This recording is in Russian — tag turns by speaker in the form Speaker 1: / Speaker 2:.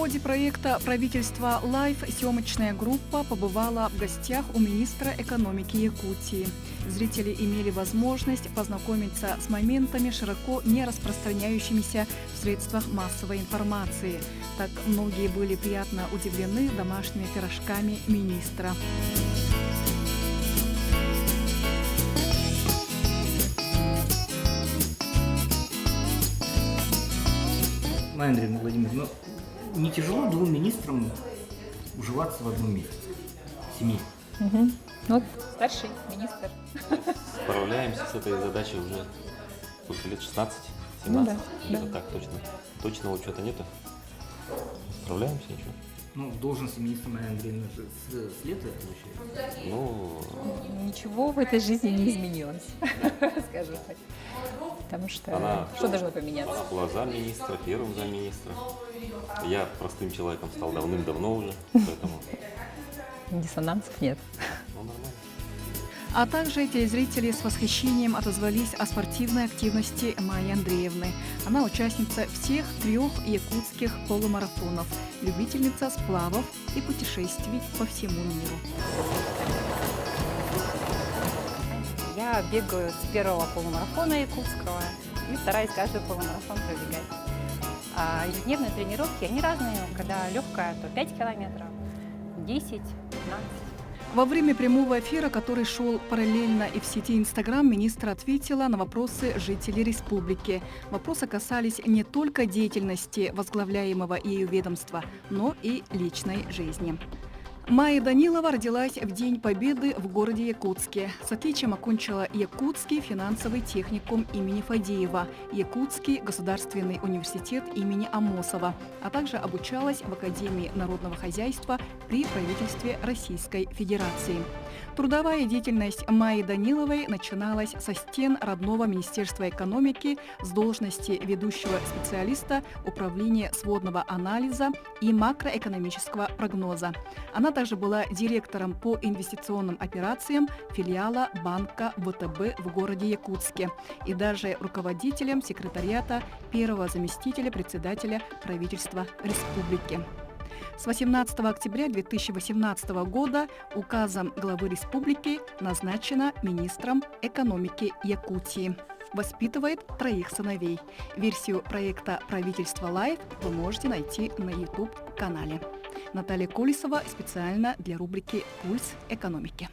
Speaker 1: ходе проекта правительства «Лайф» съемочная группа побывала в гостях у министра экономики Якутии. Зрители имели возможность познакомиться с моментами, широко не распространяющимися в средствах массовой информации. Так многие были приятно удивлены домашними пирожками министра.
Speaker 2: Майя Андреевна Владимировна, не тяжело двум министрам уживаться в одном месте, в семье?
Speaker 3: Вот старший министр.
Speaker 4: Справляемся с этой задачей уже сколько лет? 16? 17?
Speaker 3: Ну да,
Speaker 4: Где-то
Speaker 3: да.
Speaker 4: так точно. Точного учета нету. Справляемся ничего.
Speaker 2: Ну, в должности министра Майя Андреевна же с лета получается.
Speaker 4: Ну,
Speaker 3: Ничего в этой жизни не изменилось, скажем так. Потому что что должно поменяться?
Speaker 4: она была замминистра, первым замминистра. Я простым человеком стал давным-давно уже, поэтому
Speaker 3: Диссонансов нет.
Speaker 4: нормально.
Speaker 1: А также телезрители с восхищением отозвались о спортивной активности Майи Андреевны. Она участница всех 3 якутских полумарафонов, любительница сплавов и путешествий по всему миру.
Speaker 5: Я бегаю с первого полумарафона якутского и стараюсь каждый полумарафон пробегать. А ежедневные тренировки, они разные. Когда легкая, то 5 километров, 10, 15.
Speaker 1: Во время прямого эфира, который шел параллельно и в сети Инстаграм, министр ответила на вопросы жителей республики. Вопросы касались не только деятельности возглавляемого ею ведомства, но и личной жизни. Майя Данилова родилась в День Победы в городе Якутске. С отличием окончила Якутский финансовый техникум имени Фадеева, Якутский государственный университет имени Амосова, а также обучалась в Академии народного хозяйства при правительстве Российской Федерации. Трудовая деятельность Майи Даниловой начиналась со стен родного Министерства экономики с должности ведущего специалиста Управления сводного анализа и макроэкономического прогноза. Она также была директором по инвестиционным операциям филиала банка ВТБ в городе Якутске и даже руководителем секретариата первого заместителя председателя правительства республики. С 18 октября 2018 года указом главы республики назначена министром экономики Якутии. Воспитывает 3 сыновей. Версию проекта правительства «Лайф» вы можете найти на YouTube-канале. Наталья Колесова специально для рубрики «Пульс экономики».